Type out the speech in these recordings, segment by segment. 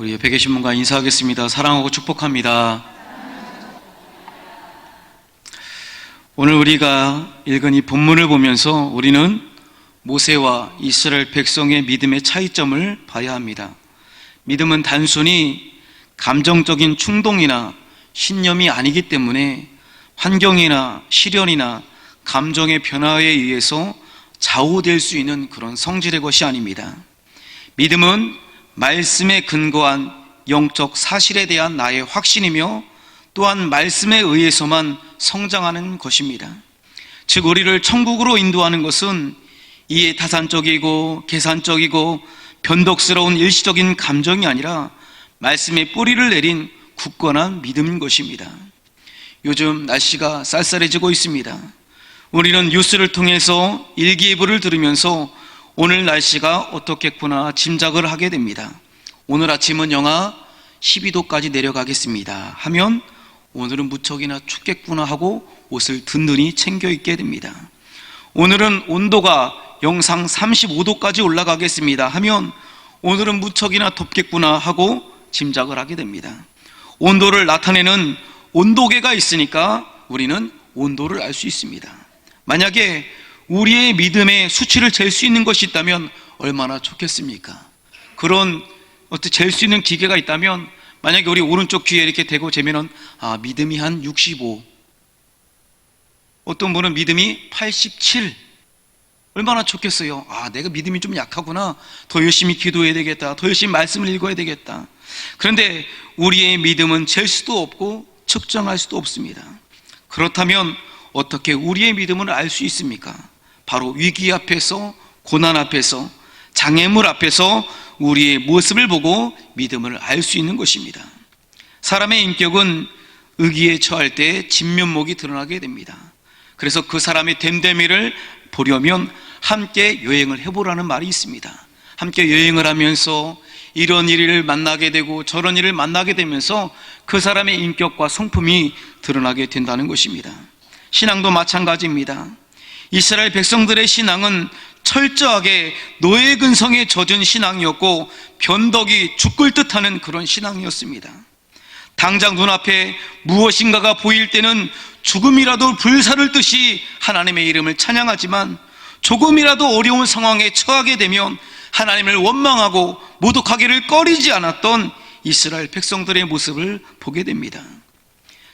우리 옆에 계신 분과 인사하겠습니다. 사랑하고 축복합니다. 오늘 우리가 읽은 이 본문을 보면서 우리는 모세와 이스라엘 백성의 믿음의 차이점을 봐야 합니다. 믿음은 단순히 감정적인 충동이나 신념이 아니기 때문에 환경이나 시련이나 감정의 변화에 의해서 좌우될 수 있는 그런 성질의 것이 아닙니다. 믿음은 말씀에 근거한 영적 사실에 대한 나의 확신이며 또한 말씀에 의해서만 성장하는 것입니다. 즉 우리를 천국으로 인도하는 것은 이해타산적이고 계산적이고 변덕스러운 일시적인 감정이 아니라 말씀의 뿌리를 내린 굳건한 믿음인 것입니다. 요즘 날씨가 쌀쌀해지고 있습니다. 우리는 뉴스를 통해서 일기예보를 들으면서 오늘 날씨가 어떻겠구나 짐작을 하게 됩니다. 오늘 아침은 영하 12도까지 내려가겠습니다 하면 오늘은 무척이나 춥겠구나 하고 옷을 든든히 챙겨 입게 됩니다. 오늘은 온도가 영상 35도까지 올라가겠습니다 하면 오늘은 무척이나 덥겠구나 하고 짐작을 하게 됩니다. 온도를 나타내는 온도계가 있으니까 우리는 온도를 알 수 있습니다. 만약에 우리의 믿음의 수치를 잴 수 있는 것이 있다면 얼마나 좋겠습니까? 그런 잴 수 있는 기계가 있다면 만약에 우리 오른쪽 귀에 이렇게 대고 재면은 믿음이 한 65, 어떤 분은 믿음이 87, 얼마나 좋겠어요. 내가 믿음이 좀 약하구나, 더 열심히 기도해야 되겠다, 더 열심히 말씀을 읽어야 되겠다. 그런데 우리의 믿음은 잴 수도 없고 측정할 수도 없습니다. 그렇다면 어떻게 우리의 믿음을 알 수 있습니까? 바로 위기 앞에서, 고난 앞에서, 장애물 앞에서 우리의 모습을 보고 믿음을 알 수 있는 것입니다. 사람의 인격은 의기에 처할 때 진면목이 드러나게 됩니다. 그래서 그 사람의 됨됨이를 보려면 함께 여행을 해보라는 말이 있습니다. 함께 여행을 하면서 이런 일을 만나게 되고 저런 일을 만나게 되면서 그 사람의 인격과 성품이 드러나게 된다는 것입니다. 신앙도 마찬가지입니다. 이스라엘 백성들의 신앙은 철저하게 노예 근성에 젖은 신앙이었고 변덕이 죽을 듯하는 그런 신앙이었습니다. 당장 눈앞에 무엇인가가 보일 때는 죽음이라도 불사를 듯이 하나님의 이름을 찬양하지만 조금이라도 어려운 상황에 처하게 되면 하나님을 원망하고 모독하기를 꺼리지 않았던 이스라엘 백성들의 모습을 보게 됩니다.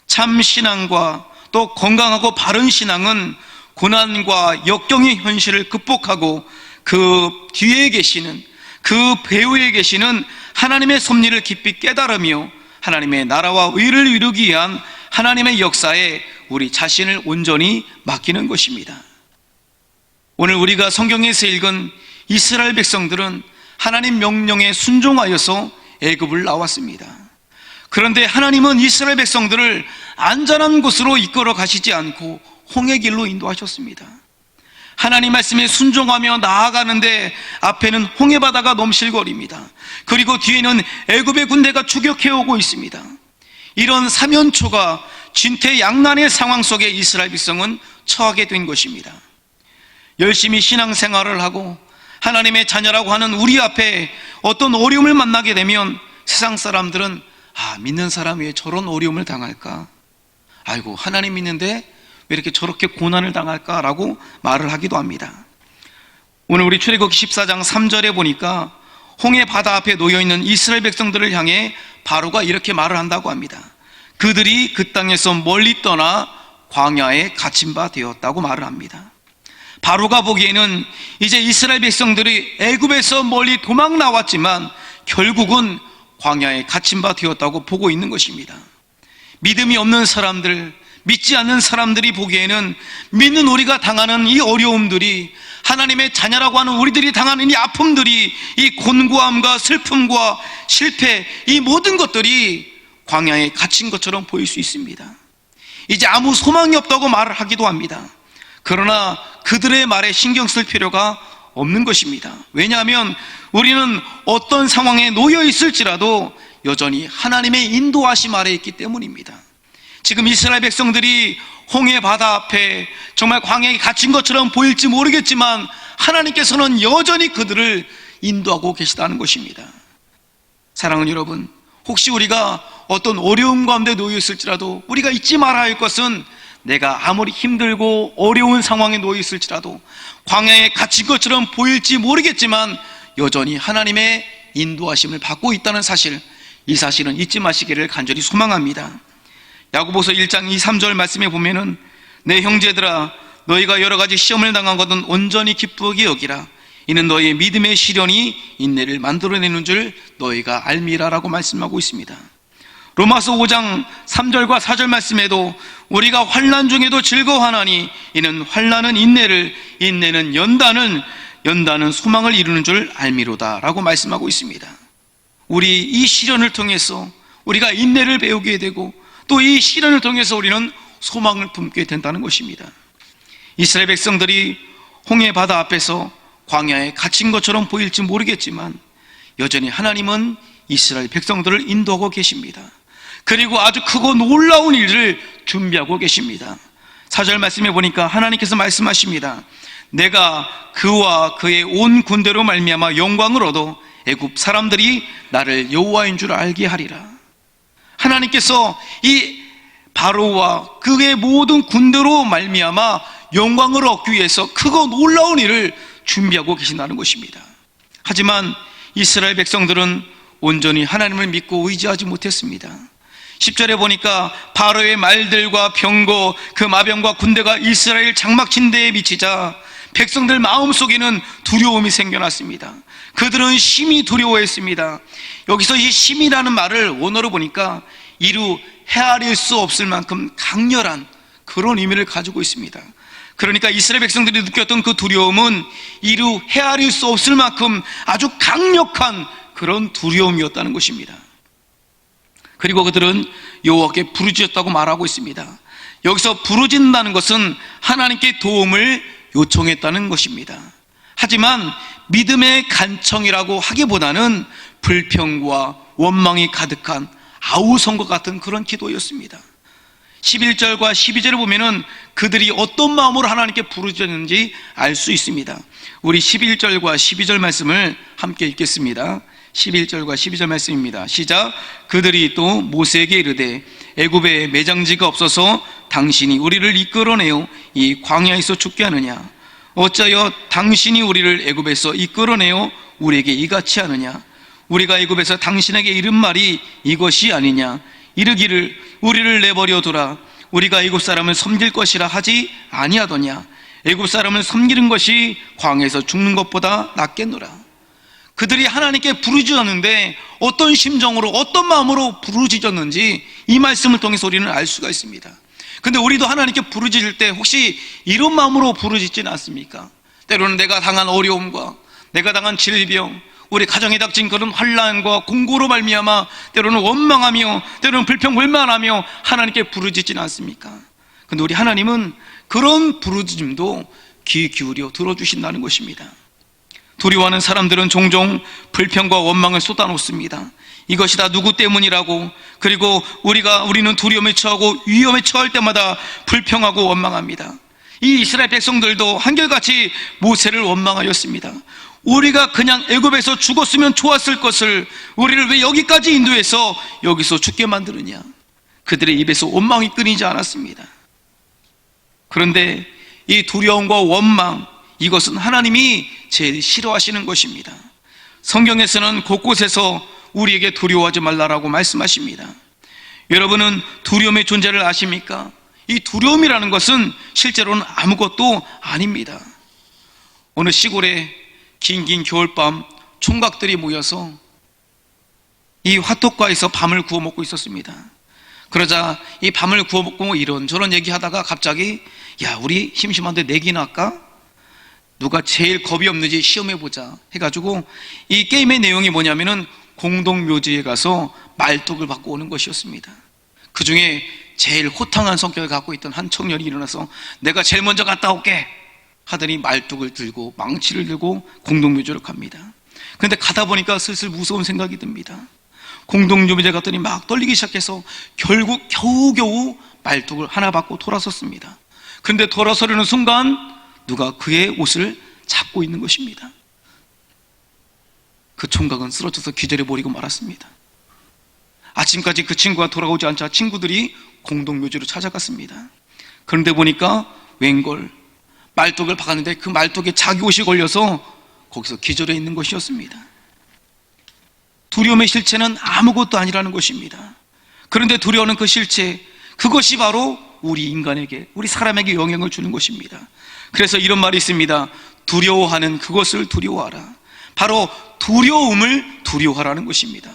참 신앙과 또 건강하고 바른 신앙은 고난과 역경의 현실을 극복하고 그 뒤에 계시는, 그 배후에 계시는 하나님의 섭리를 깊이 깨달으며 하나님의 나라와 의를 이루기 위한 하나님의 역사에 우리 자신을 온전히 맡기는 것입니다. 오늘 우리가 성경에서 읽은 이스라엘 백성들은 하나님 명령에 순종하여서 애굽을 나왔습니다. 그런데 하나님은 이스라엘 백성들을 안전한 곳으로 이끌어 가시지 않고 홍해 길로 인도하셨습니다. 하나님 말씀에 순종하며 나아가는데 앞에는 홍해 바다가 넘실거립니다. 그리고 뒤에는 애굽의 군대가 추격해오고 있습니다. 이런 사면초가 진퇴양난의 상황 속에 이스라엘 백성은 처하게 된 것입니다. 열심히 신앙생활을 하고 하나님의 자녀라고 하는 우리 앞에 어떤 어려움을 만나게 되면 세상 사람들은 믿는 사람이 왜 저런 어려움을 당할까? 아이고, 하나님 믿는데 왜 이렇게 저렇게 고난을 당할까라고 말을 하기도 합니다. 오늘 우리 출애굽기 14장 3절에 보니까 홍해 바다 앞에 놓여있는 이스라엘 백성들을 향해 바로가 이렇게 말을 한다고 합니다. 그들이 그 땅에서 멀리 떠나 광야에 갇힌 바 되었다고 말을 합니다. 바로가 보기에는 이제 이스라엘 백성들이 애굽에서 멀리 도망 나왔지만 결국은 광야에 갇힌 바 되었다고 보고 있는 것입니다. 믿음이 없는 사람들, 믿지 않는 사람들이 보기에는 믿는 우리가 당하는 이 어려움들이, 하나님의 자녀라고 하는 우리들이 당하는 이 아픔들이, 이 곤고함과 슬픔과 실패, 이 모든 것들이 광야에 갇힌 것처럼 보일 수 있습니다. 이제 아무 소망이 없다고 말을 하기도 합니다. 그러나 그들의 말에 신경 쓸 필요가 없는 것입니다. 왜냐하면 우리는 어떤 상황에 놓여 있을지라도 여전히 하나님의 인도하심 아래 있기 때문입니다. 지금 이스라엘 백성들이 홍해 바다 앞에 정말 광야에 갇힌 것처럼 보일지 모르겠지만 하나님께서는 여전히 그들을 인도하고 계시다는 것입니다. 사랑하는 여러분, 혹시 우리가 어떤 어려움 가운데 놓여 있을지라도 우리가 잊지 말아야 할 것은, 내가 아무리 힘들고 어려운 상황에 놓여 있을지라도, 광야에 갇힌 것처럼 보일지 모르겠지만 여전히 하나님의 인도하심을 받고 있다는 사실, 이 사실은 잊지 마시기를 간절히 소망합니다. 야고보서 1장 2, 3절 말씀에 보면은, 내 형제들아, 너희가 여러 가지 시험을 당한 것은 온전히 기쁘게 여기라. 이는 너희의 믿음의 시련이 인내를 만들어내는 줄 너희가 알미라라고 말씀하고 있습니다. 로마서 5장 3절과 4절 말씀에도, 우리가 환난 중에도 즐거워하나니 이는 환난은 인내를, 인내는 연단을, 연단은 소망을 이루는 줄 알미로다 라고 말씀하고 있습니다. 우리 이 시련을 통해서 우리가 인내를 배우게 되고, 또 이 시련을 통해서 우리는 소망을 품게 된다는 것입니다. 이스라엘 백성들이 홍해 바다 앞에서 광야에 갇힌 것처럼 보일지 모르겠지만 여전히 하나님은 이스라엘 백성들을 인도하고 계십니다. 그리고 아주 크고 놀라운 일을 준비하고 계십니다. 4절 말씀해 보니까 하나님께서 말씀하십니다. 내가 그와 그의 온 군대로 말미암아 영광을 얻어 애굽 사람들이 나를 여호와인 줄 알게 하리라. 하나님께서 이 바로와 그의 모든 군대로 말미암아 영광을 얻기 위해서 크고 놀라운 일을 준비하고 계신다는 것입니다. 하지만 이스라엘 백성들은 온전히 하나님을 믿고 의지하지 못했습니다. 10절에 보니까 바로의 말들과 병거, 그 마병과 군대가 이스라엘 장막진대에 미치자 백성들 마음속에는 두려움이 생겨났습니다. 그들은 심히 두려워했습니다. 여기서 이 심이라는 말을 원어로 보니까 이루 헤아릴 수 없을 만큼 강렬한 그런 의미를 가지고 있습니다. 그러니까 이스라엘 백성들이 느꼈던 그 두려움은 이루 헤아릴 수 없을 만큼 아주 강력한 그런 두려움이었다는 것입니다. 그리고 그들은 여호와께 부르짖었다고 말하고 있습니다. 여기서 부르짖는다는 것은 하나님께 도움을 요청했다는 것입니다. 하지만 믿음의 간청이라고 하기보다는 불평과 원망이 가득한 아우성과 같은 그런 기도였습니다. 11절과 12절을 보면은 그들이 어떤 마음으로 하나님께 부르짖었는지 알 수 있습니다. 우리 11절과 12절 말씀을 함께 읽겠습니다. 11절과 12절 말씀입니다. 시작. 그들이 또 모세에게 이르되 애굽에 매장지가 없어서 당신이 우리를 이끌어내어 이 광야에서 죽게 하느냐? 어찌하여 당신이 우리를 애굽에서 이끌어내어 우리에게 이같이 하느냐? 우리가 애굽에서 당신에게 이른 말이 이것이 아니냐? 이르기를 우리를 내버려 두라. 우리가 애굽 사람을 섬길 것이라 하지 아니하더냐? 애굽 사람을 섬기는 것이 광야에서 죽는 것보다 낫겠노라. 그들이 하나님께 부르짖었는데 어떤 심정으로, 어떤 마음으로 부르짖었는지 이 말씀을 통해서 우리는 알 수가 있습니다. 근데 우리도 하나님께 부르짖을 때 혹시 이런 마음으로 부르짖지는 않습니까? 때로는 내가 당한 어려움과 내가 당한 질병, 우리 가정에 닥친 그런 환난과 공고로 말미암아 때로는 원망하며 때로는 불평불만하며 하나님께 부르짖지는 않습니까? 근데 우리 하나님은 그런 부르짖음도 귀 기울여 들어주신다는 것입니다. 두려워하는 사람들은 종종 불평과 원망을 쏟아놓습니다. 이것이 다 누구 때문이라고, 그리고 우리는 두려움에 처하고 위험에 처할 때마다 불평하고 원망합니다. 이 이스라엘 백성들도 한결같이 모세를 원망하였습니다. 우리가 그냥 애굽에서 죽었으면 좋았을 것을 우리를 왜 여기까지 인도해서 여기서 죽게 만드느냐? 그들의 입에서 원망이 끊이지 않았습니다. 그런데 이 두려움과 원망, 이것은 하나님이 제일 싫어하시는 것입니다. 성경에서는 곳곳에서 우리에게 두려워하지 말라라고 말씀하십니다. 여러분은 두려움의 존재를 아십니까? 이 두려움이라는 것은 실제로는 아무것도 아닙니다. 어느 시골에 긴 겨울밤 총각들이 모여서 이 화톡가에서 밤을 구워 먹고 있었습니다. 그러자 이 밤을 구워 먹고 이런저런 얘기하다가 갑자기, 야, 우리 심심한데 내기나 할까? 누가 제일 겁이 없는지 시험해보자 해가지고, 이 게임의 내용이 뭐냐면은 공동묘지에 가서 말뚝을 받고 오는 것이었습니다. 그 중에 제일 호탕한 성격을 갖고 있던 한 청년이 일어나서 내가 제일 먼저 갔다 올게 하더니 말뚝을 들고 망치를 들고 공동묘지로 갑니다. 그런데 가다 보니까 슬슬 무서운 생각이 듭니다. 공동묘지에 갔더니 막 떨리기 시작해서 결국 겨우겨우 말뚝을 하나 받고 돌아섰습니다. 그런데 돌아서려는 순간 누가 그의 옷을 잡고 있는 것입니다. 그 총각은 쓰러져서 기절해 버리고 말았습니다. 아침까지 그 친구가 돌아오지 않자 친구들이 공동묘지로 찾아갔습니다. 그런데 보니까 웬걸 말뚝을 박았는데 그 말뚝에 자기 옷이 걸려서 거기서 기절해 있는 것이었습니다. 두려움의 실체는 아무것도 아니라는 것입니다. 그런데 두려워하는 그 실체, 그것이 바로 우리 인간에게, 우리 사람에게 영향을 주는 것입니다. 그래서 이런 말이 있습니다. 두려워하는 그것을 두려워하라. 바로 두려움을 두려워하라는 것입니다.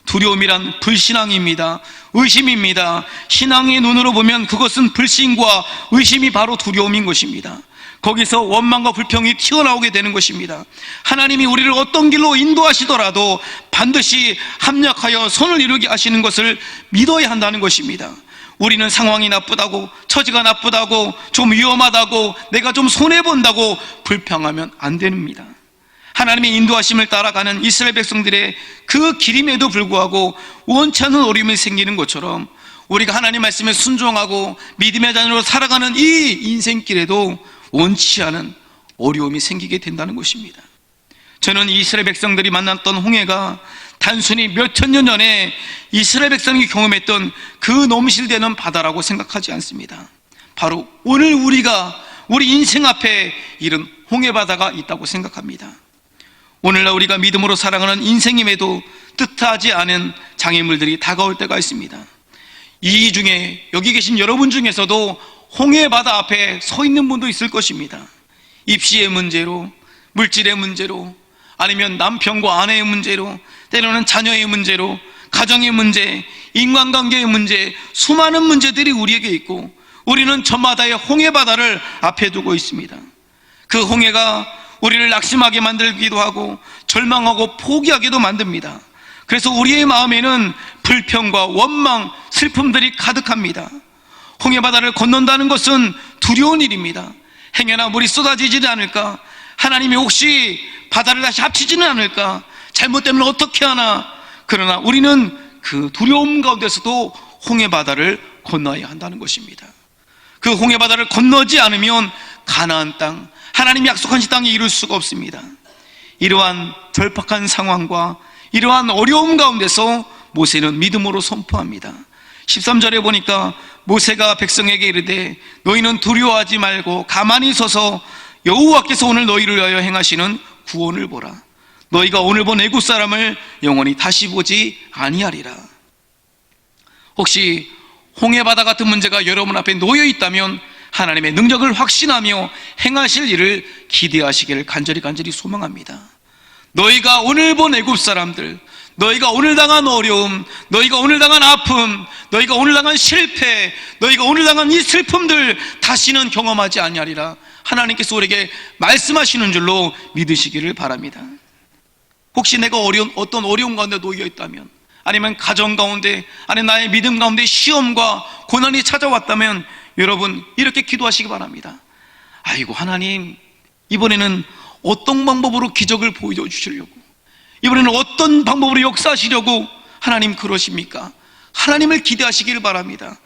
두려움이란 불신앙입니다. 의심입니다. 신앙의 눈으로 보면 그것은 불신과 의심이 바로 두려움인 것입니다. 거기서 원망과 불평이 튀어나오게 되는 것입니다. 하나님이 우리를 어떤 길로 인도하시더라도 반드시 합력하여 선을 이루게 하시는 것을 믿어야 한다는 것입니다. 우리는 상황이 나쁘다고, 처지가 나쁘다고, 좀 위험하다고, 내가 좀 손해본다고 불평하면 안 됩니다. 하나님의 인도하심을 따라가는 이스라엘 백성들의 그 길임에도 불구하고 원치 않는 어려움이 생기는 것처럼 우리가 하나님 말씀에 순종하고 믿음의 자녀로 살아가는 이 인생길에도 원치 않은 어려움이 생기게 된다는 것입니다. 저는 이스라엘 백성들이 만났던 홍해가 단순히 몇천 년 전에 이스라엘 백성이 경험했던 그 넘실대는 바다라고 생각하지 않습니다. 바로 오늘 우리 인생 앞에 이런 홍해바다가 있다고 생각합니다. 오늘날 우리가 믿음으로 살아가는 인생임에도 뜻하지 않은 장애물들이 다가올 때가 있습니다. 이 중에 여기 계신 여러분 중에서도 홍해바다 앞에 서 있는 분도 있을 것입니다. 입시의 문제로, 물질의 문제로, 아니면 남편과 아내의 문제로, 때로는 자녀의 문제로, 가정의 문제, 인간관계의 문제, 수많은 문제들이 우리에게 있고 우리는 저마다의 홍해바다를 앞에 두고 있습니다. 그 홍해가 우리를 낙심하게 만들기도 하고 절망하고 포기하게도 만듭니다. 그래서 우리의 마음에는 불평과 원망, 슬픔들이 가득합니다. 홍해바다를 건넌다는 것은 두려운 일입니다. 행여나 물이 쏟아지지는 않을까? 하나님이 혹시 바다를 다시 합치지는 않을까? 잘못되면 어떻게 하나? 그러나 우리는 그 두려움 가운데서도 홍해바다를 건너야 한다는 것입니다. 그 홍해바다를 건너지 않으면 가나안 땅, 하나님이 약속하신 땅에 이룰 수가 없습니다. 이러한 절박한 상황과 이러한 어려움 가운데서 모세는 믿음으로 선포합니다. 13절에 보니까 모세가 백성에게 이르되 너희는 두려워하지 말고 가만히 서서 여호와께서 오늘 너희를 위하여 행하시는 구원을 보라. 너희가 오늘 본 애굽 사람을 영원히 다시 보지 아니하리라. 혹시 홍해바다 같은 문제가 여러분 앞에 놓여 있다면 하나님의 능력을 확신하며 행하실 일을 기대하시기를 간절히 소망합니다. 너희가 오늘 본 애굽 사람들, 너희가 오늘 당한 어려움, 너희가 오늘 당한 아픔, 너희가 오늘 당한 실패, 너희가 오늘 당한 이 슬픔들 다시는 경험하지 아니하리라. 하나님께서 우리에게 말씀하시는 줄로 믿으시기를 바랍니다. 혹시 내가 어떤 어려움 가운데 놓여 있다면, 아니면 가정 가운데, 아니면 나의 믿음 가운데 시험과 고난이 찾아왔다면 여러분 이렇게 기도하시기 바랍니다. 아이고 하나님, 이번에는 어떤 방법으로 기적을 보여주시려고, 이번에는 어떤 방법으로 역사하시려고 하나님 그러십니까? 하나님을 기대하시기를 바랍니다.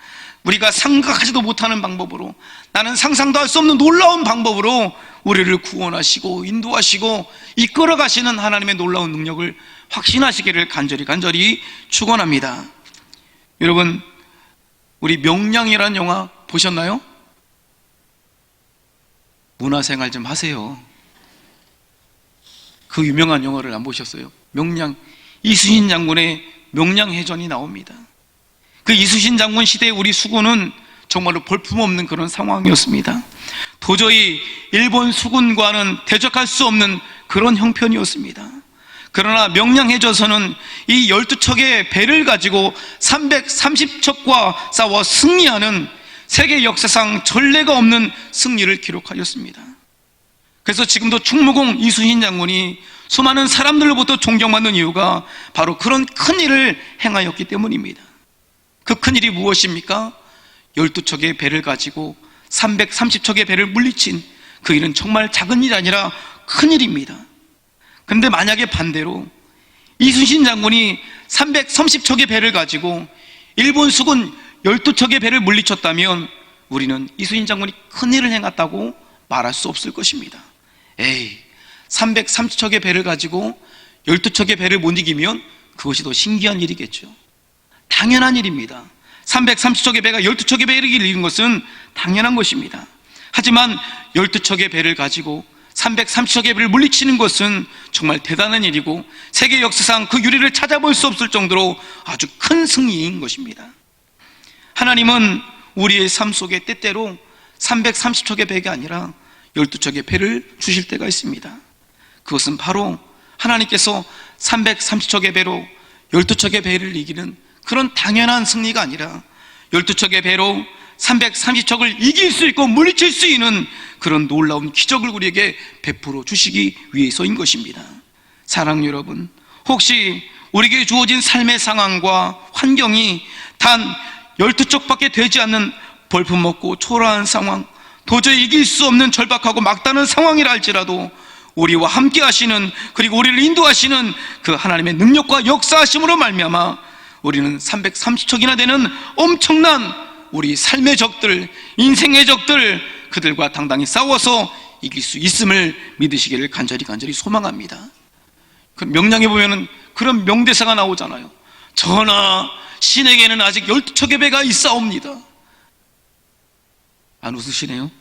우리가 생각하지도 못하는 방법으로, 나는 상상도 할 수 없는 놀라운 방법으로 우리를 구원하시고 인도하시고 이끌어 가시는 하나님의 놀라운 능력을 확신하시기를 간절히 축원합니다. 여러분, 우리 명량이라는 영화 보셨나요? 문화생활 좀 하세요. 그 유명한 영화를 안 보셨어요? 명량, 이순신 장군의 명량해전이 나옵니다. 그 이순신 장군 시대의 우리 수군은 정말로 볼품없는 그런 상황이었습니다. 도저히 일본 수군과는 대적할 수 없는 그런 형편이었습니다. 그러나 명량해전에서는 이 12척의 배를 가지고 330척과 싸워 승리하는 세계 역사상 전례가 없는 승리를 기록하였습니다. 그래서 지금도 충무공 이순신 장군이 수많은 사람들로부터 존경받는 이유가 바로 그런 큰 일을 행하였기 때문입니다. 그 큰 일이 무엇입니까? 12척의 배를 가지고 330척의 배를 물리친 그 일은 정말 작은 일이 아니라 큰 일입니다. 그런데 만약에 반대로 이순신 장군이 330척의 배를 가지고 일본 수군 12척의 배를 물리쳤다면 우리는 이순신 장군이 큰 일을 행했다고 말할 수 없을 것입니다. 330척의 배를 가지고 12척의 배를 못 이기면 그것이 더 신기한 일이겠죠. 당연한 일입니다. 330척의 배가 12척의 배를 이기는 것은 당연한 것입니다. 하지만 12척의 배를 가지고 330척의 배를 물리치는 것은 정말 대단한 일이고 세계 역사상 그 유례를 찾아볼 수 없을 정도로 아주 큰 승리인 것입니다. 하나님은 우리의 삶 속에 때때로 330척의 배가 아니라 12척의 배를 주실 때가 있습니다. 그것은 바로 하나님께서 330척의 배로 12척의 배를 이기는 그런 당연한 승리가 아니라 12척의 배로 330척을 이길 수 있고 물리칠 수 있는 그런 놀라운 기적을 우리에게 베풀어 주시기 위해서인 것입니다. 사랑하는 여러분, 혹시 우리에게 주어진 삶의 상황과 환경이 단 12척밖에 되지 않는 벌품없고 초라한 상황, 도저히 이길 수 없는 절박하고 막다른 상황이라 할지라도 우리와 함께 하시는, 그리고 우리를 인도하시는 그 하나님의 능력과 역사하심으로 말미암아 우리는 330척이나 되는 엄청난 우리 삶의 적들, 인생의 적들, 그들과 당당히 싸워서 이길 수 있음을 믿으시기를 간절히 소망합니다. 그 명량에 보면은 그런 명대사가 나오잖아요. 전하, 신에게는 아직 12척의 배가 있사옵니다. 안 웃으시네요?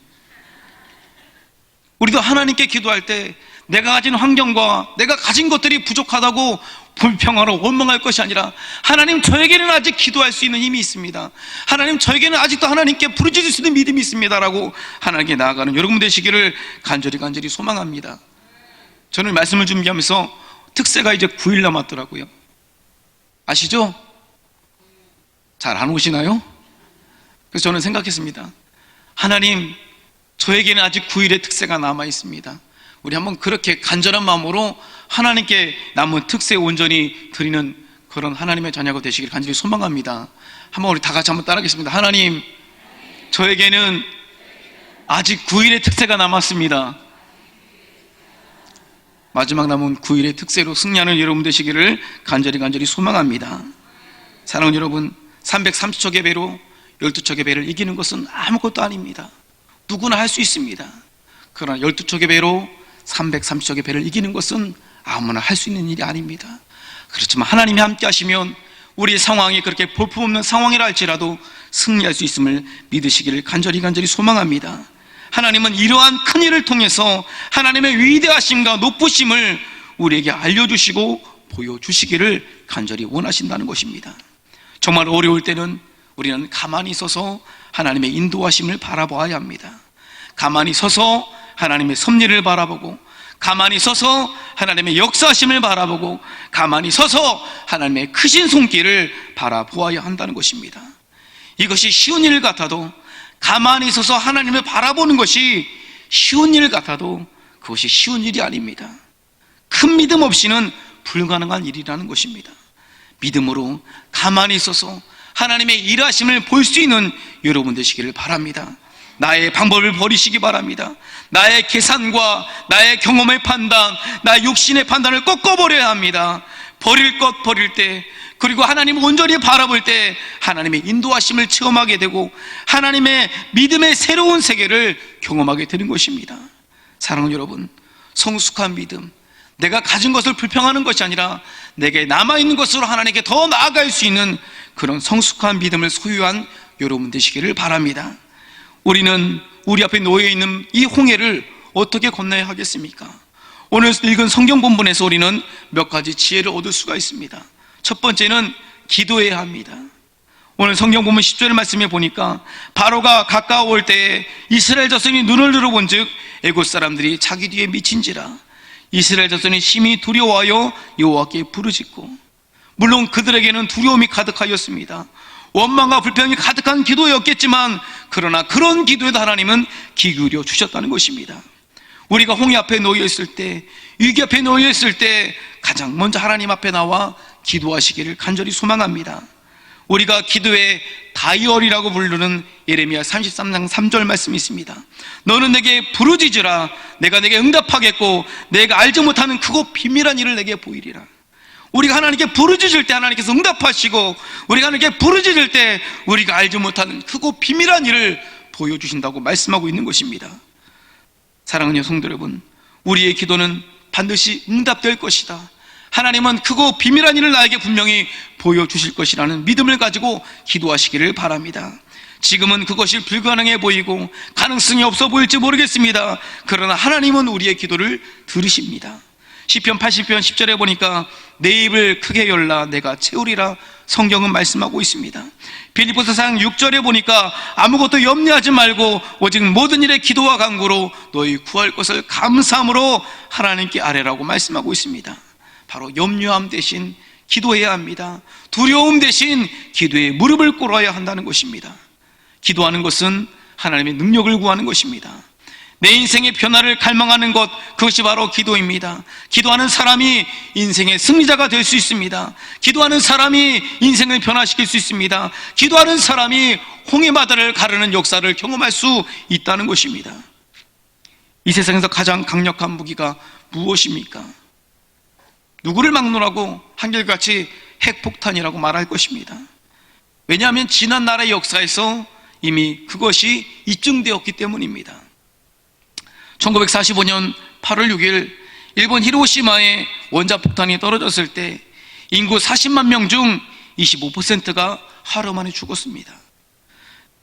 우리도 하나님께 기도할 때 내가 가진 환경과 내가 가진 것들이 부족하다고 불평하러 원망할 것이 아니라, 하나님, 저에게는 아직 기도할 수 있는 힘이 있습니다. 하나님, 저에게는 아직도 하나님께 부르짖을 수 있는 믿음이 있습니다 라고 하나님께 나아가는 여러분 되시기를 간절히 소망합니다. 저는 말씀을 준비하면서 특세가 이제 9일 남았더라고요. 아시죠? 잘 안 오시나요? 그래서 저는 생각했습니다. 하나님, 저에게는 아직 9일의 특세가 남아 있습니다. 우리 한번 그렇게 간절한 마음으로 하나님께 남은 특세 온전히 드리는 그런 하나님의 자녀가 되시길 간절히 소망합니다. 한번 우리 다 같이 한번 따라하겠습니다. 하나님, 저에게는 아직 9일의 특세가 남았습니다. 마지막 남은 9일의 특세로 승리하는 여러분 되시기를 간절히 소망합니다. 사랑하는 여러분, 330척의 배로 12척의 배를 이기는 것은 아무것도 아닙니다. 누구나 할 수 있습니다. 그러나 12척의 배로 330척의 배를 이기는 것은 아무나 할 수 있는 일이 아닙니다. 그렇지만 하나님이 함께 하시면 우리의 상황이 그렇게 볼품없는 상황이라 할지라도 승리할 수 있음을 믿으시기를 간절히 소망합니다. 하나님은 이러한 큰 일을 통해서 하나님의 위대하심과 높으심을 우리에게 알려주시고 보여주시기를 간절히 원하신다는 것입니다. 정말 어려울 때는 우리는 가만히 서서 하나님의 인도하심을 바라보아야 합니다. 가만히 서서 하나님의 섭리를 바라보고, 가만히 서서 하나님의 역사하심을 바라보고, 가만히 서서 하나님의 크신 손길을 바라보아야 한다는 것입니다. 이것이 쉬운 일 같아도, 가만히 서서 하나님을 바라보는 것이 쉬운 일 같아도 그것이 쉬운 일이 아닙니다. 큰 믿음 없이는 불가능한 일이라는 것입니다. 믿음으로 가만히 서서 하나님의 일하심을 볼 수 있는 여러분 되시기를 바랍니다. 나의 방법을 버리시기 바랍니다. 나의 계산과 나의 경험의 판단, 나의 육신의 판단을 꺾어버려야 합니다. 버릴 것 버릴 때, 그리고 하나님을 온전히 바라볼 때 하나님의 인도하심을 체험하게 되고 하나님의 믿음의 새로운 세계를 경험하게 되는 것입니다. 사랑하는 여러분, 성숙한 믿음, 내가 가진 것을 불평하는 것이 아니라 내게 남아있는 것으로 하나님께 더 나아갈 수 있는 그런 성숙한 믿음을 소유한 여러분 되시기를 바랍니다. 우리는 우리 앞에 놓여있는 이 홍해를 어떻게 건너야 하겠습니까? 오늘 읽은 성경 본문에서 우리는 몇 가지 지혜를 얻을 수가 있습니다. 첫 번째는 기도해야 합니다. 오늘 성경 본문 10절 말씀에 보니까 바로가 가까워올 때에 이스라엘 자손이 눈을 들어본 즉 애굽 사람들이 자기 뒤에 미친지라. 이스라엘 자손이 심히 두려워하여 여호와께 부르짖고, 물론 그들에게는 두려움이 가득하였습니다. 원망과 불평이 가득한 기도였겠지만 그러나 그런 기도에도 하나님은 귀 기울여 주셨다는 것입니다. 우리가 홍해 앞에 놓여 있을 때, 위기 앞에 놓여 있을 때 가장 먼저 하나님 앞에 나와 기도하시기를 간절히 소망합니다. 우리가 기도의 다이얼이라고 부르는 예레미야 33장 3절 말씀이 있습니다. 너는 내게 부르짖으라. 내가 내게 응답하겠고 내가 알지 못하는 크고 비밀한 일을 내게 보이리라. 우리가 하나님께 부르짖을 때 하나님께서 응답하시고, 우리가 하나님께 부르짖을 때 우리가 알지 못하는 크고 비밀한 일을 보여주신다고 말씀하고 있는 것입니다. 사랑하는 성도 여러분, 우리의 기도는 반드시 응답될 것이다. 하나님은 크고 비밀한 일을 나에게 분명히 보여주실 것이라는 믿음을 가지고 기도하시기를 바랍니다. 지금은 그것이 불가능해 보이고 가능성이 없어 보일지 모르겠습니다. 그러나 하나님은 우리의 기도를 들으십니다. 시편 80편 10절에 보니까 내 입을 크게 열라 내가 채우리라 성경은 말씀하고 있습니다. 빌립보서상 6절에 보니까 아무것도 염려하지 말고 오직 모든 일에 기도와 간구로 너희 구할 것을 감사함으로 하나님께 아뢰라고 말씀하고 있습니다. 바로 염려함 대신 기도해야 합니다. 두려움 대신 기도에 무릎을 꿇어야 한다는 것입니다. 기도하는 것은 하나님의 능력을 구하는 것입니다. 내 인생의 변화를 갈망하는 것, 그것이 바로 기도입니다. 기도하는 사람이 인생의 승리자가 될 수 있습니다. 기도하는 사람이 인생을 변화시킬 수 있습니다. 기도하는 사람이 홍해 바다를 가르는 역사를 경험할 수 있다는 것입니다. 이 세상에서 가장 강력한 무기가 무엇입니까? 누구를 막론하고 한결같이 핵폭탄이라고 말할 것입니다. 왜냐하면 지난 나라의 역사에서 이미 그것이 입증되었기 때문입니다. 1945년 8월 6일 일본 히로시마에 원자폭탄이 떨어졌을 때 인구 40만 명 중 25%가 하루 만에 죽었습니다.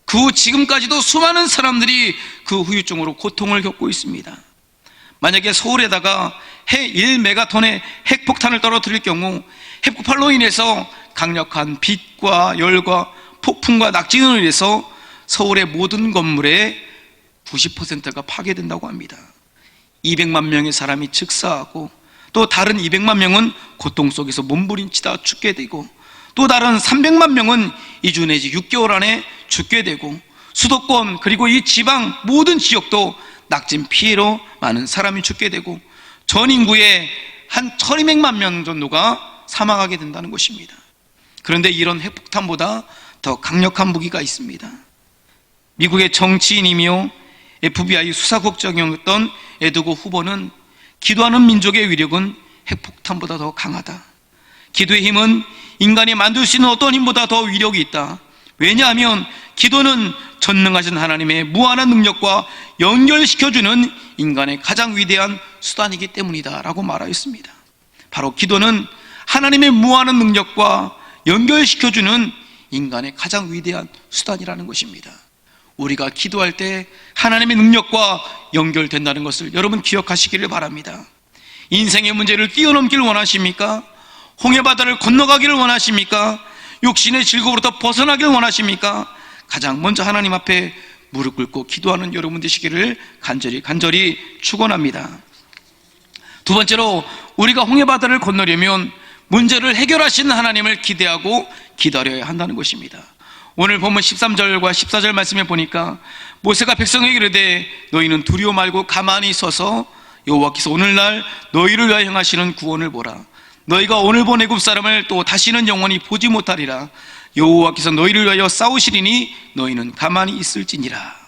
그 후 지금까지도 수많은 사람들이 그 후유증으로 고통을 겪고 있습니다. 만약에 서울에다가 해 1메가톤의 핵폭탄을 떨어뜨릴 경우 핵폭발로 인해서 강력한 빛과 열과 폭풍과 낙진으로 인해서 서울의 모든 건물의 90%가 파괴된다고 합니다. 200만 명의 사람이 즉사하고 또 다른 200만 명은 고통 속에서 몸부림치다 죽게 되고 또 다른 300만 명은 2주 내지 6개월 안에 죽게 되고 수도권 그리고 이 지방 모든 지역도 낙진 피해로 많은 사람이 죽게 되고 전 인구의 한 1200만 명 정도가 사망하게 된다는 것입니다. 그런데 이런 핵폭탄보다 더 강력한 무기가 있습니다. 미국의 정치인이며 FBI 수사국장이었던 에드거 후보는 기도하는 민족의 위력은 핵폭탄보다 더 강하다. 기도의 힘은 인간이 만들 수 있는 어떤 힘보다 더 위력이 있다. 왜냐하면 기도는 전능하신 하나님의 무한한 능력과 연결시켜주는 인간의 가장 위대한 수단이기 때문이다 라고 말하였습니다. 바로 기도는 하나님의 무한한 능력과 연결시켜주는 인간의 가장 위대한 수단이라는 것입니다. 우리가 기도할 때 하나님의 능력과 연결된다는 것을 여러분 기억하시기를 바랍니다. 인생의 문제를 뛰어넘기를 원하십니까? 홍해바다를 건너가기를 원하십니까? 육신의 즐거움으로부터 벗어나기를 원하십니까? 가장 먼저 하나님 앞에 무릎 꿇고 기도하는 여러분 되시기를 간절히 축원합니다. 두 번째로 우리가 홍해바다를 건너려면 문제를 해결하시는 하나님을 기대하고 기다려야 한다는 것입니다. 오늘 본문 13절과 14절 말씀에 보니까 모세가 백성에게 이르되 너희는 두려워 말고 가만히 서서 여호와께서 오늘날 너희를 위하여 행하시는 구원을 보라. 너희가 오늘 본 애굽 사람을 또 다시는 영원히 보지 못하리라. 여호와께서 너희를 위하여 싸우시리니 너희는 가만히 있을지니라.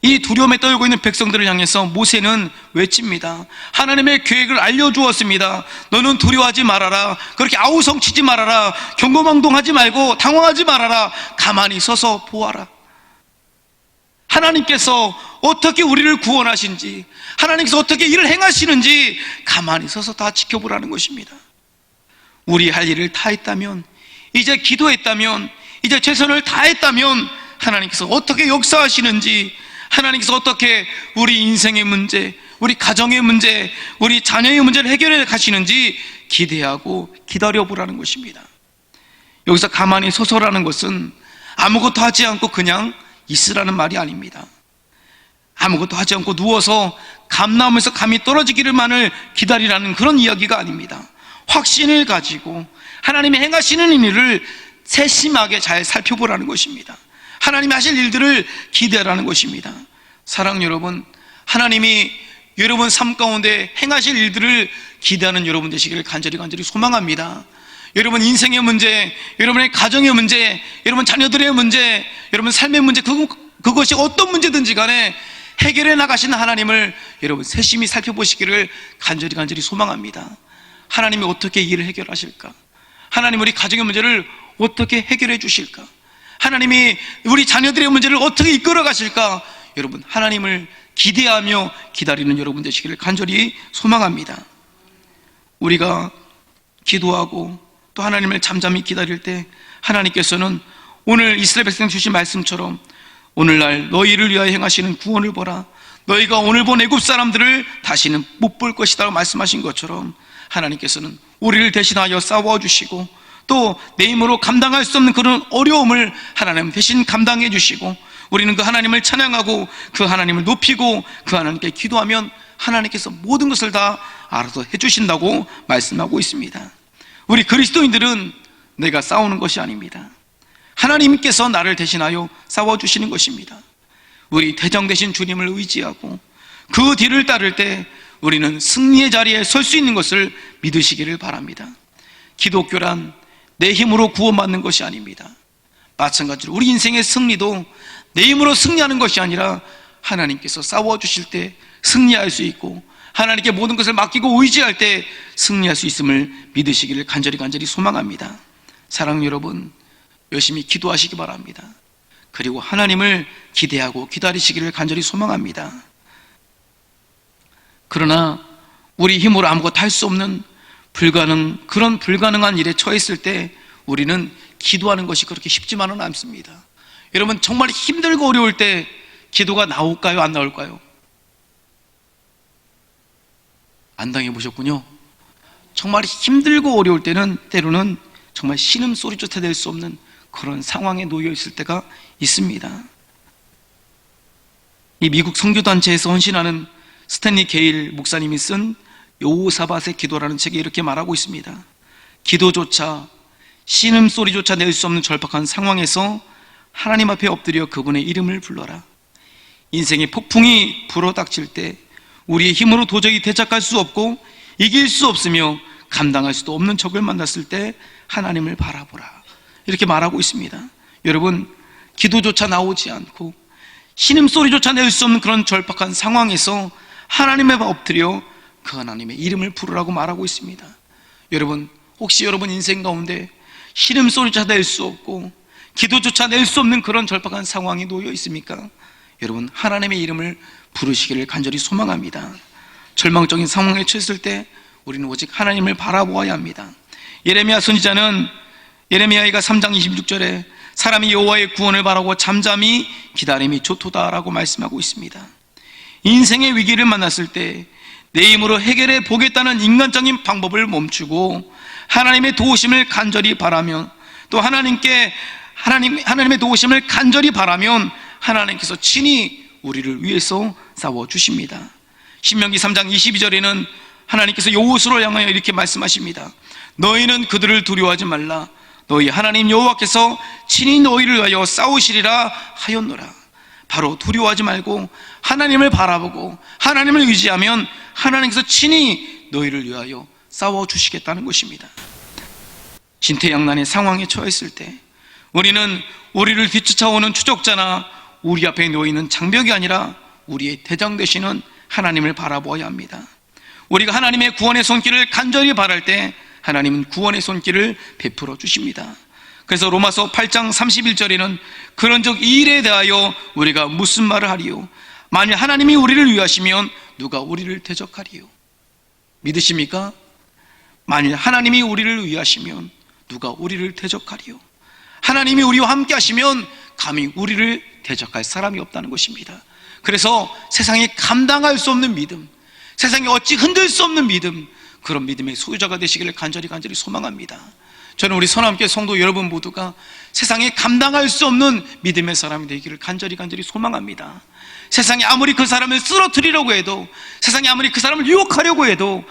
이 두려움에 떨고 있는 백성들을 향해서 모세는 외칩니다. 하나님의 계획을 알려주었습니다. 너는 두려워하지 말아라. 그렇게 아우성치지 말아라. 경거망동하지 말고 당황하지 말아라. 가만히 서서 보아라. 하나님께서 어떻게 우리를 구원하신지, 하나님께서 어떻게 일을 행하시는지 가만히 서서 다 지켜보라는 것입니다. 우리 할 일을 다 했다면, 이제 기도했다면, 이제 최선을 다했다면 하나님께서 어떻게 역사하시는지, 하나님께서 어떻게 우리 인생의 문제, 우리 가정의 문제, 우리 자녀의 문제를 해결해 가시는지 기대하고 기다려보라는 것입니다. 여기서 가만히 서서라는 것은 아무것도 하지 않고 그냥 있으라는 말이 아닙니다. 아무것도 하지 않고 누워서 감나무에서 감이 떨어지기를만을 기다리라는 그런 이야기가 아닙니다. 확신을 가지고 하나님이 행하시는 일을 세심하게 잘 살펴보라는 것입니다. 하나님이 하실 일들을 기대하라는 것입니다. 사랑 여러분, 하나님이 여러분 삶 가운데 행하실 일들을 기대하는 여러분 되시기를 간절히 소망합니다. 여러분 인생의 문제, 여러분의 가정의 문제, 여러분 자녀들의 문제, 여러분 삶의 문제, 그것이 어떤 문제든지 간에 해결해 나가시는 하나님을 여러분 세심히 살펴보시기를 간절히 소망합니다. 하나님이 어떻게 일을 해결하실까? 하나님 우리 가정의 문제를 어떻게 해결해 주실까? 하나님이 우리 자녀들의 문제를 어떻게 이끌어 가실까? 여러분 하나님을 기대하며 기다리는 여러분 되시기를 간절히 소망합니다. 우리가 기도하고 또 하나님을 잠잠히 기다릴 때 하나님께서는 오늘 이스라엘 백성 주신 말씀처럼 오늘날 너희를 위하여 행하시는 구원을 보라. 너희가 오늘 본 애굽 사람들을 다시는 못 볼 것이다 말씀하신 것처럼 하나님께서는 우리를 대신하여 싸워주시고 또 내 힘으로 감당할 수 없는 그런 어려움을 하나님 대신 감당해 주시고 우리는 그 하나님을 찬양하고 그 하나님을 높이고 그 하나님께 기도하면 하나님께서 모든 것을 다 알아서 해주신다고 말씀하고 있습니다. 우리 그리스도인들은 내가 싸우는 것이 아닙니다. 하나님께서 나를 대신하여 싸워주시는 것입니다. 우리 대장 되신 주님을 의지하고 그 뒤를 따를 때 우리는 승리의 자리에 설 수 있는 것을 믿으시기를 바랍니다. 기독교란 내 힘으로 구원받는 것이 아닙니다. 마찬가지로 우리 인생의 승리도 내 힘으로 승리하는 것이 아니라 하나님께서 싸워주실 때 승리할 수 있고 하나님께 모든 것을 맡기고 의지할 때 승리할 수 있음을 믿으시기를 간절히 소망합니다. 사랑하는 여러분, 열심히 기도하시기 바랍니다. 그리고 하나님을 기대하고 기다리시기를 간절히 소망합니다. 그러나 우리 힘으로 아무것도 할 수 없는 그런 불가능한 일에 처했을 때 우리는 기도하는 것이 그렇게 쉽지만은 않습니다. 여러분, 정말 힘들고 어려울 때 기도가 나올까요? 안 나올까요? 안 당해보셨군요. 정말 힘들고 어려울 때는 때로는 정말 신음소리조차 낼 수 없는 그런 상황에 놓여 있을 때가 있습니다. 이 미국 선교단체에서 헌신하는 스탠리 게일 목사님이 쓴 여호사밧의 기도라는 책에 이렇게 말하고 있습니다. 기도조차 신음소리조차 낼 수 없는 절박한 상황에서 하나님 앞에 엎드려 그분의 이름을 불러라. 인생의 폭풍이 불어닥칠 때 우리의 힘으로 도저히 대적할 수 없고 이길 수 없으며 감당할 수도 없는 적을 만났을 때 하나님을 바라보라, 이렇게 말하고 있습니다. 여러분, 기도조차 나오지 않고 신음소리조차 낼 수 없는 그런 절박한 상황에서 하나님 앞에 엎드려 그 하나님의 이름을 부르라고 말하고 있습니다. 여러분, 혹시 여러분 인생 가운데 신음소리조차 낼 수 없고 기도조차 낼 수 없는 그런 절박한 상황에 놓여 있습니까? 여러분, 하나님의 이름을 부르시기를 간절히 소망합니다. 절망적인 상황에 처했을 때 우리는 오직 하나님을 바라보아야 합니다. 예레미야 선지자는 예레미야가 3장 26절에 사람이 여호와의 구원을 바라고 잠잠히 기다림이 좋도다라고 말씀하고 있습니다. 인생의 위기를 만났을 때 내 힘으로 해결해 보겠다는 인간적인 방법을 멈추고 하나님의 도우심을 간절히 바라면 또 하나님의 도우심을 간절히 바라면 하나님께서 친히 우리를 위해서 싸워주십니다. 신명기 3장 22절에는 하나님께서 여호수아를 향하여 이렇게 말씀하십니다. 너희는 그들을 두려워하지 말라. 너희 하나님 여호와께서 친히 너희를 위하여 싸우시리라 하였노라. 바로 두려워하지 말고 하나님을 바라보고 하나님을 의지하면 하나님께서 친히 너희를 위하여 싸워주시겠다는 것입니다. 진퇴양난의 상황에 처했을 때 우리는 우리를 뒤쫓아오는 추적자나 우리 앞에 놓이는 장벽이 아니라 우리의 대장 되시는 하나님을 바라보아야 합니다. 우리가 하나님의 구원의 손길을 간절히 바랄 때 하나님은 구원의 손길을 베풀어 주십니다. 그래서 로마서 8장 31절에는 그런즉 이 일에 대하여 우리가 무슨 말을 하리요? 만일 하나님이 우리를 위하시면 누가 우리를 대적하리요? 믿으십니까? 만일 하나님이 우리를 위하시면 누가 우리를 대적하리요? 하나님이 우리와 함께 하시면 감히 우리를 대적할 사람이 없다는 것입니다. 그래서 세상에 감당할 수 없는 믿음, 세상에 어찌 흔들 수 없는 믿음, 그런 믿음의 소유자가 되시기를 간절히 소망합니다. 저는 우리 선함교회 성도 여러분 모두가 세상에 감당할 수 없는 믿음의 사람이 되기를 간절히 소망합니다. 세상에 아무리 그 사람을 쓰러뜨리려고 해도, 세상에 아무리 그 사람을 유혹하려고 해도,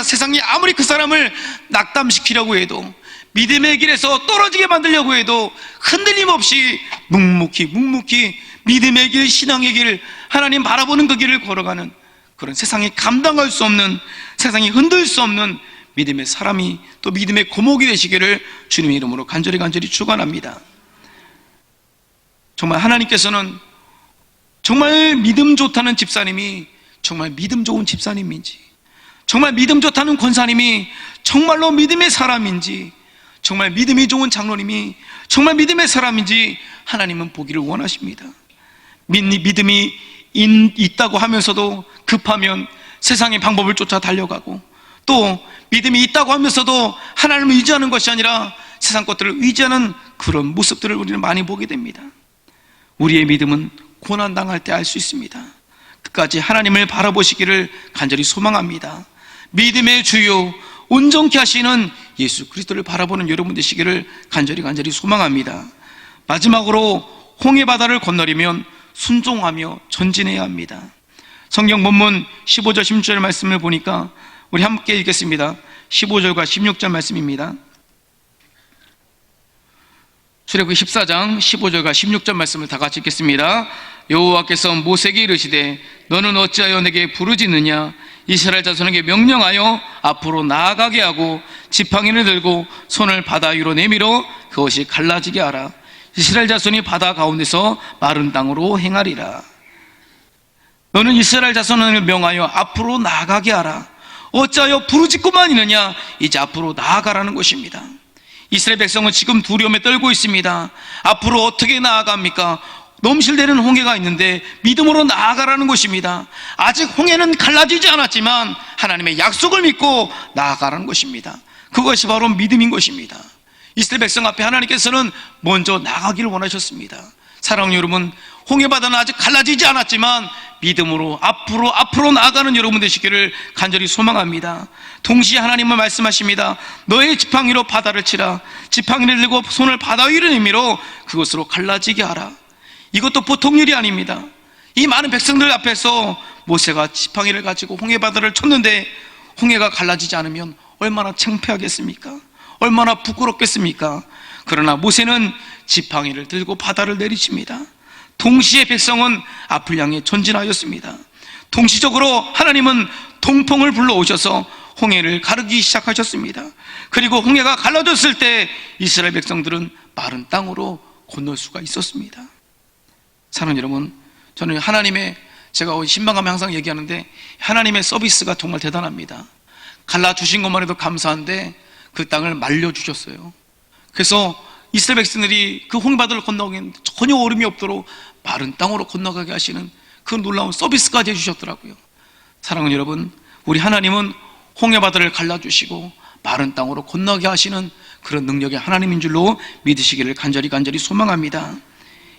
세상에 아무리 그 사람을 낙담시키려고 해도, 믿음의 길에서 떨어지게 만들려고 해도 흔들림 없이 묵묵히 믿음의 길, 신앙의 길, 하나님 바라보는 그 길을 걸어가는 그런 세상에 감당할 수 없는, 세상에 흔들 수 없는 믿음의 사람이 또 믿음의 고목이 되시기를 주님의 이름으로 간절히 축원합니다. 정말 하나님께서는 정말 믿음 좋다는 집사님이 정말 믿음 좋은 집사님인지, 정말 믿음 좋다는 권사님이 정말로 믿음의 사람인지, 정말 믿음이 좋은 장로님이 정말 믿음의 사람인지 하나님은 보기를 원하십니다. 믿음이 있다고 하면서도 급하면 세상의 방법을 쫓아 달려가고 또 믿음이 있다고 하면서도 하나님을 의지하는 것이 아니라 세상 것들을 의지하는 그런 모습들을 우리는 많이 보게 됩니다. 우리의 믿음은 고난당할 때 알 수 있습니다. 끝까지 하나님을 바라보시기를 간절히 소망합니다. 믿음의 주요 온전케 하시는 예수 그리스도를 바라보는 여러분 되시기를 간절히 소망합니다. 마지막으로 홍해 바다를 건너려면 순종하며 전진해야 합니다. 성경 본문 15절 16절 말씀을 보니까 우리 함께 읽겠습니다. 15절과 16절 말씀입니다. 출애굽기 14장 15절과 16절 말씀을 다 같이 읽겠습니다. 여호와께서 모세에게 이르시되 너는 어찌하여 내게 부르짖느냐? 이스라엘 자손에게 명령하여 앞으로 나아가게 하고 지팡이를 들고 손을 바다 위로 내밀어 그것이 갈라지게 하라. 이스라엘 자손이 바다 가운데서 마른 땅으로 행하리라. 너는 이스라엘 자손을 명하여 앞으로 나아가게 하라. 어찌하여 부르짖고만 있느냐? 이제 앞으로 나아가라는 것입니다. 이스라엘 백성은 지금 두려움에 떨고 있습니다. 앞으로 어떻게 나아갑니까? 넘실대는 홍해가 있는데 믿음으로 나아가라는 것입니다. 아직 홍해는 갈라지지 않았지만 하나님의 약속을 믿고 나아가라는 것입니다. 그것이 바로 믿음인 것입니다. 이스라엘 백성 앞에 하나님께서는 먼저 나가기를 원하셨습니다. 사랑하는 여러분, 홍해바다는 아직 갈라지지 않았지만 믿음으로 앞으로 나아가는 여러분 되시기를 간절히 소망합니다. 동시에 하나님은 말씀하십니다. 너의 지팡이로 바다를 치라. 지팡이를 들고 손을 바다 위로 내밀어 그것으로 갈라지게 하라. 이것도 보통 일이 아닙니다. 이 많은 백성들 앞에서 모세가 지팡이를 가지고 홍해바다를 쳤는데 홍해가 갈라지지 않으면 얼마나 창피하겠습니까? 얼마나 부끄럽겠습니까? 그러나 모세는 지팡이를 들고 바다를 내리칩니다. 동시에 백성은 앞을 향해 전진하였습니다. 동시적으로 하나님은 동풍을 불러오셔서 홍해를 가르기 시작하셨습니다. 그리고 홍해가 갈라졌을 때 이스라엘 백성들은 마른 땅으로 건널 수가 있었습니다. 사랑하는 여러분, 저는 제가 신방하면 항상 얘기하는데 하나님의 서비스가 정말 대단합니다. 갈라주신 것만 해도 감사한데 그 땅을 말려주셨어요. 그래서 이스라엘 백성들이 그 홍해바다를 건너기엔 전혀 어려움이 없도록 마른 땅으로 건너가게 하시는 그 놀라운 서비스까지 해주셨더라고요. 사랑하는 여러분, 우리 하나님은 홍해바다를 갈라주시고 마른 땅으로 건너게 하시는 그런 능력의 하나님인 줄로 믿으시기를 간절히 소망합니다.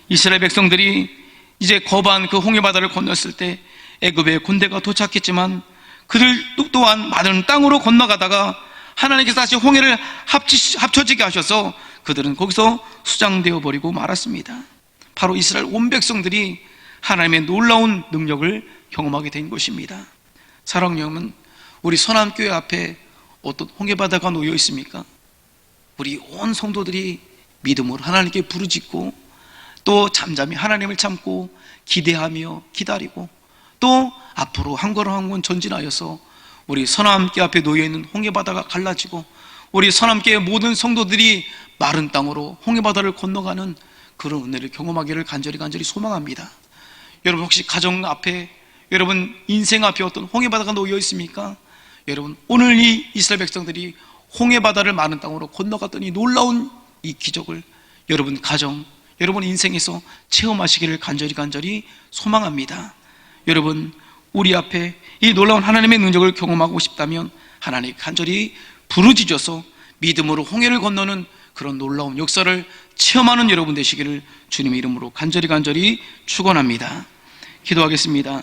이스라엘 백성들이 이제 거반 그 홍해바다를 건넜을 때 애굽의 군대가 도착했지만 그들 또한 마른 땅으로 건너가다가 하나님께서 다시 홍해를 합쳐지게 하셔서 그들은 거기서 수장되어 버리고 말았습니다. 바로 이스라엘 온 백성들이 하나님의 놀라운 능력을 경험하게 된 것입니다. 사랑하는 여러분, 우리 선함교회 앞에 어떤 홍해바다가 놓여 있습니까? 우리 온 성도들이 믿음으로 하나님께 부르짖고 또 잠잠히 하나님을 참고 기대하며 기다리고 또 앞으로 한 걸음 한 걸음 전진하여서 우리 선함교회 앞에 놓여있는 홍해바다가 갈라지고 우리 선함교회 모든 성도들이 마른 땅으로 홍해바다를 건너가는 그런 은혜를 경험하기를 간절히 소망합니다. 여러분, 혹시 가정 앞에, 여러분 인생 앞에 어떤 홍해바다가 놓여 있습니까? 여러분, 오늘 이 이스라엘 백성들이 홍해바다를 마른 땅으로 건너갔더니 놀라운 이 기적을 여러분 가정, 여러분 인생에서 체험하시기를 간절히 소망합니다. 여러분, 우리 앞에 이 놀라운 하나님의 능력을 경험하고 싶다면 하나님 간절히 부르짖어서 믿음으로 홍해를 건너는 그런 놀라운 역사를 체험하는 여러분 되시기를 주님의 이름으로 간절히 축원합니다. 기도하겠습니다.